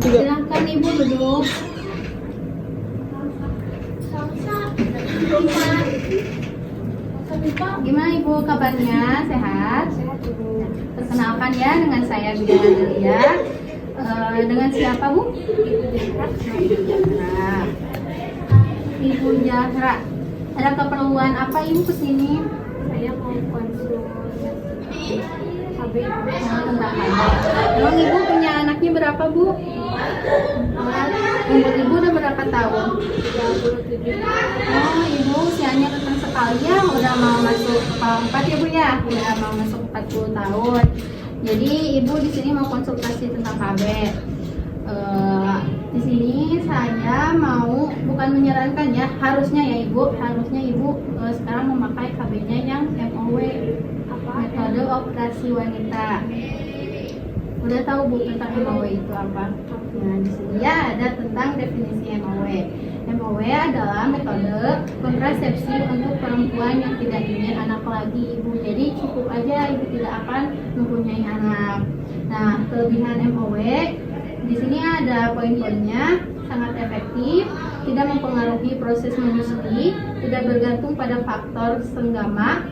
Silahkan Ibu duduk. Gimana Ibu kabarnya? Sehat? Perkenalkan ya, dengan saya Bidana Delia. Dengan siapa Bu? Ibu Jahra. Ada keperluan apa Ibu kesini? Saya mau konsultasi KB. Tentang apa? Emang Ibu punya anaknya berapa Bu? Umur Ibu udah berapa tahun? 37. Oh, Ibu usianya kecil sekali ya, udah mau masuk kepala 4 ya Bu ya? Udah mau masuk 40 tahun. Jadi Ibu di sini mau konsultasi tentang KB. Di sini saya mau, bukan menyarankan ya, harusnya Ibu sekarang memakai KB-nya yang MOW, metode operasi wanita. Udah tahu Bu tentang MOW itu apa? Nah, di sini ya ada tentang definisi MOW. MOW adalah metode kontrasepsi untuk perempuan yang tidak ingin anak lagi Ibu. Jadi cukup aja Ibu tidak akan mempunyai anak. Nah, kelebihan MOW di sini ada poin-poinnya, sangat efektif, tidak mempengaruhi proses menyusui, tidak bergantung pada faktor senggama.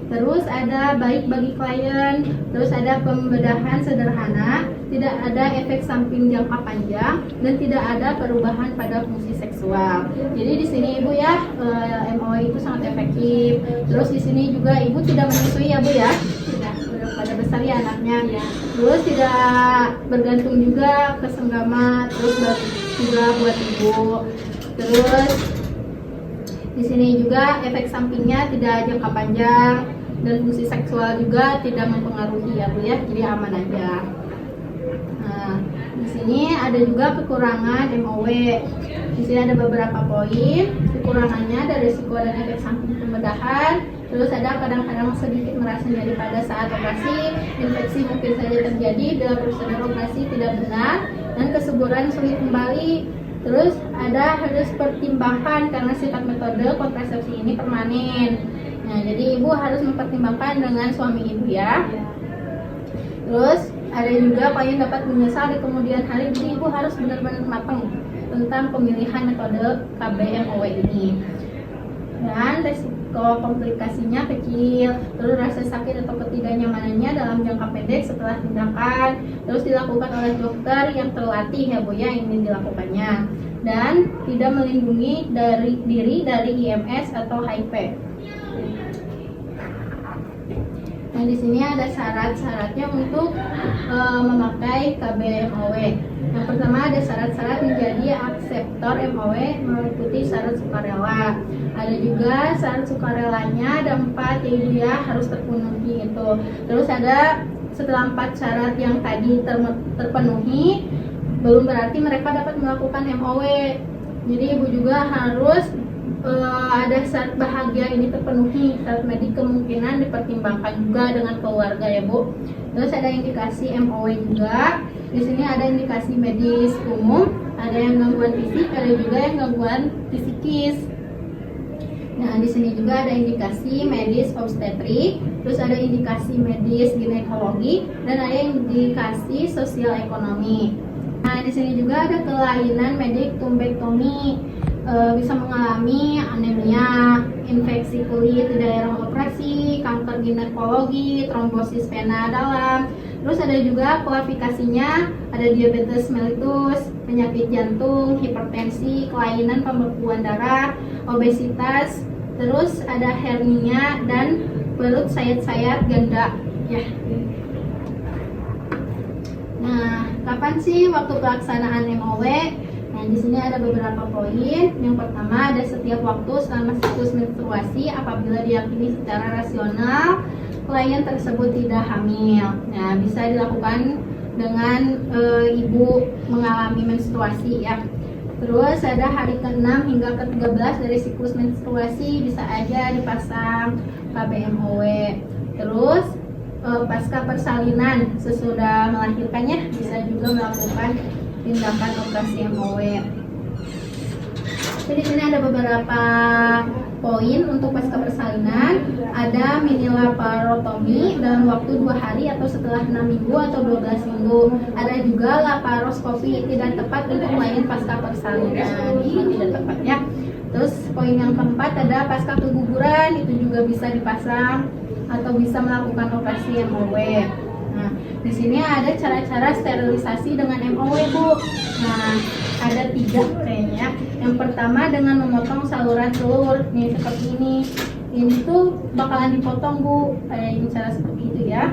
Terus ada baik bagi klien, terus ada pembedahan sederhana, tidak ada efek samping jangka panjang, dan tidak ada perubahan pada fungsi seksual. Jadi di sini Ibu ya, MOW itu sangat efektif. Terus di sini juga Ibu tidak menyusui ya Bu ya, tidak pada besar ya anaknya. Ya. Terus tidak bergantung juga ke senggama, terus juga buat Ibu. Terus di sini juga efek sampingnya tidak jangka panjang. Dan fungsi seksual juga tidak mempengaruhi ya Bu ya, jadi aman aja. Nah, di sini ada juga kekurangan MOW. Di sini ada beberapa poin. Kekurangannya ada risiko dan efek samping pembedahan. Terus ada kadang-kadang sedikit merasa nyeri pada saat operasi, infeksi mungkin saja terjadi bila prosedur operasi tidak benar, dan kesuburan sulit kembali. Terus ada harus pertimbangkan karena sifat metode kontrasepsi ini permanen. Nah, jadi Ibu harus mempertimbangkan dengan suami Ibu ya. Terus ada juga klien dapat menyesal di kemudian hari, jadi Ibu harus benar-benar matang tentang pemilihan metode KB MOW ini. Dan resiko komplikasinya kecil, terus rasa sakit atau ketidaknyamanannya dalam jangka pendek setelah tindakan, terus dilakukan oleh dokter yang terlatih ya Bu ya, ini dilakukannya, dan tidak melindungi diri dari IMS atau HIV. Nah, di sini ada syarat-syaratnya untuk memakai KB MOW. Yang pertama ada syarat-syarat menjadi akseptor MOW mengikuti syarat sukarela. Ada juga syarat sukarelanya ada 4 ya Ibu ya, harus terpenuhi itu. Terus ada setelah 4 syarat yang tadi terpenuhi, belum berarti mereka dapat melakukan MOW. Jadi Ibu juga harus ada syarat bahagia ini terpenuhi, syarat medik kemungkinan dipertimbangkan juga dengan keluarga ya Bu. Terus ada indikasi MOW juga. Di sini ada indikasi medis umum, ada yang gangguan fisik, ada juga yang gangguan psikis. Nah, di sini juga ada indikasi medis obstetrik, terus ada indikasi medis ginekologi, dan ada indikasi sosial ekonomi. Nah, di sini juga ada kelainan medik tumbektomi, bisa mengalami anemia, infeksi kulit di daerah operasi, kanker ginekologi, trombosis vena dalam. Terus ada juga kualifikasinya, ada diabetes mellitus, penyakit jantung, hipertensi, kelainan pembekuan darah, obesitas, terus ada hernia dan perut sayat-sayat ganda ya. Nah, kapan sih waktu pelaksanaan MOW? Nah, di sini ada beberapa poin. Yang pertama, ada setiap waktu selama siklus menstruasi apabila diyakini secara rasional klien tersebut tidak hamil. Nah, bisa dilakukan dengan ibu mengalami menstruasi ya. Terus ada hari ke-6 hingga ke-13 dari siklus menstruasi bisa aja dipasang KBMOW. Terus pasca persalinan sesudah melahirkannya bisa juga melakukan tindakan operasi MOW. Jadi di sini ada beberapa poin untuk pasca persalinan. Ada mini laparotomi dalam waktu 2 hari atau setelah 6 minggu atau 12 minggu. Ada juga laparoskopi, tidak tepat untuk klien pasca persalinan. Ini tidak tepat ya. Terus poin yang keempat ada pasca keguguran, itu juga bisa dipasang atau bisa melakukan operasi MOW. Nah, di sini ada cara-cara sterilisasi dengan MOW, Bu. Nah, ada 3 kayaknya. Yang pertama dengan memotong saluran telur, nih seperti ini. Ini tuh bakalan dipotong, Bu. Kayak cara seperti itu ya.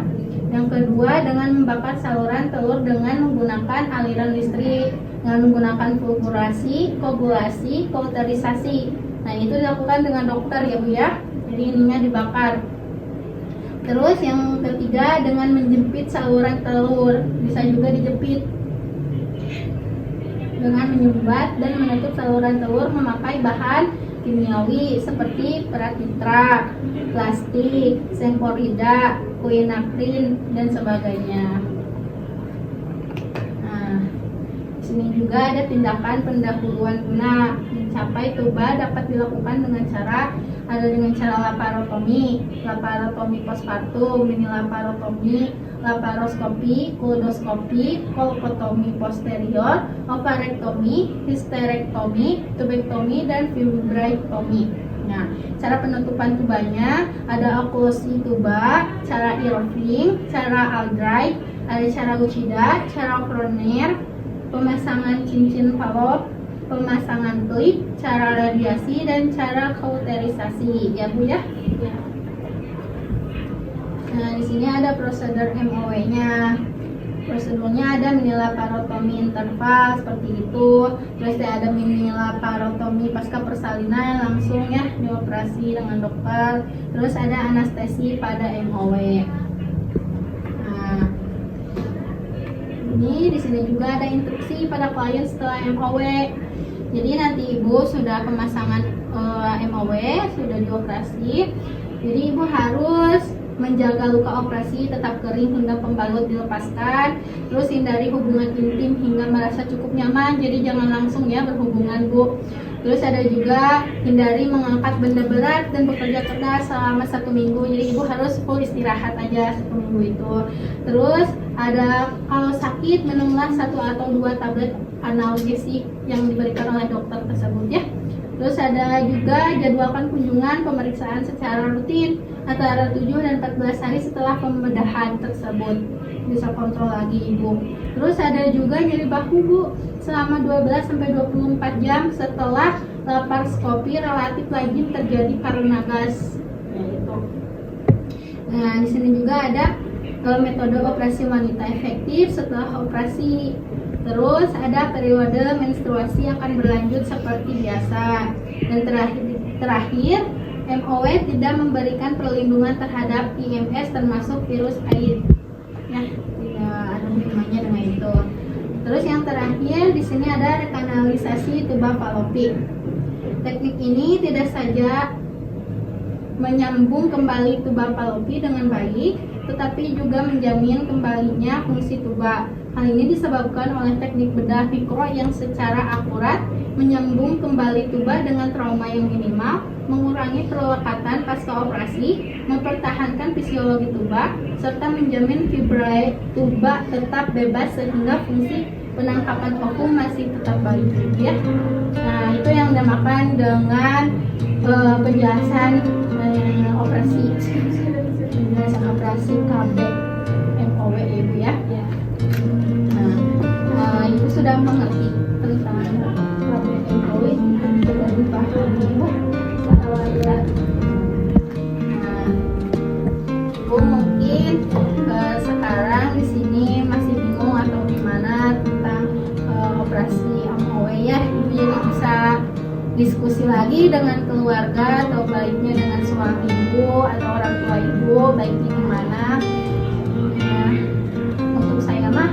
Yang kedua dengan membakar saluran telur dengan menggunakan aliran listrik, dengan menggunakan fulgurasi, koagulasi, kauterisasi. Nah, itu dilakukan dengan dokter ya, Bu ya. Jadi ininya dibakar. Terus yang ketiga dengan menjepit saluran telur, bisa juga dijepit dengan menyumbat dan menutup saluran telur memakai bahan kimiawi seperti perat nitrat, plastik, semporida, quinacrin dan sebagainya. Nah, di sini juga ada tindakan pendahuluan guna mencapai tuba dapat dilakukan dengan cara laparotomi, laparotomi postpartum, mini laparotomi, laparoskopi, koldoskopi, kolpotomi posterior, ovarektomi, histerektomi, tubektomi, dan fibroidektomi. Nah, cara penutupan tubanya ada oklusi tuba, cara Irving, cara Aldrich, ada cara Uchida, cara Kroner, pemasangan cincin Pavlov, pemasangan klip, cara radiasi, dan cara kauterisasi ya, Bu ya. Nah, di sini ada prosedur MOW-nya. Prosedurnya ada mini laparotomi interval seperti itu. Terus ada mini laparotomi pasca persalinan langsung ya dioperasi dengan dokter. Terus ada anestesi pada MOW. Nah, ini di sini juga ada instruksi pada klien setelah MOW. Jadi nanti ibu sudah pemasangan MOW, sudah dioperasi. Jadi ibu harus menjaga luka operasi tetap kering hingga pembalut dilepaskan. Terus hindari hubungan intim hingga merasa cukup nyaman. Jadi jangan langsung ya berhubungan, Bu. Terus ada juga hindari mengangkat benda berat dan bekerja keras selama 1 minggu. Jadi ibu harus full istirahat aja 1 minggu itu. Terus ada kalau sakit minumlah 1 atau 2 tablet analgesik yang diberikan oleh dokter tersebut ya. Terus ada juga jadwalkan kunjungan pemeriksaan secara rutin antara 7 dan 14 hari setelah pembedahan tersebut. Bisa kontrol lagi ibu. Terus ada juga nyeri bahu, Bu, selama 12 sampai 24 jam setelah laparoskopi relatif lazim terjadi karena gas. Nah, di sini juga ada metode operasi wanita efektif setelah operasi. Terus ada periode menstruasi akan berlanjut seperti biasa. Dan terakhir MOW tidak memberikan perlindungan terhadap IMS termasuk virus AIDS. Ya, tidak ada hubungannya dengan itu. Terus yang terakhir di sini ada rekanalisasi tuba falopik. Teknik ini tidak saja menyambung kembali tuba falopi dengan baik, tetapi juga menjamin kembalinya fungsi tuba. Hal ini disebabkan oleh teknik bedah mikro yang secara akurat menyambung kembali tuba dengan trauma yang minimal, mengurangi perlekatan pasca operasi, mempertahankan fisiologi tuba, serta menjamin fibra tuba tetap bebas sehingga fungsi penangkapan vakum masih tetap baik ya. Nah, itu yang dinamakan dengan penjelasan operasi KB MOW ibu ya. Nah, ibu sudah mengerti tentang KB MOW, sudah dipahami ibu. diskusi lagi dengan keluarga atau baiknya dengan suami ibu atau orang tua ibu baiknya gimana. Nah, untuk saya mah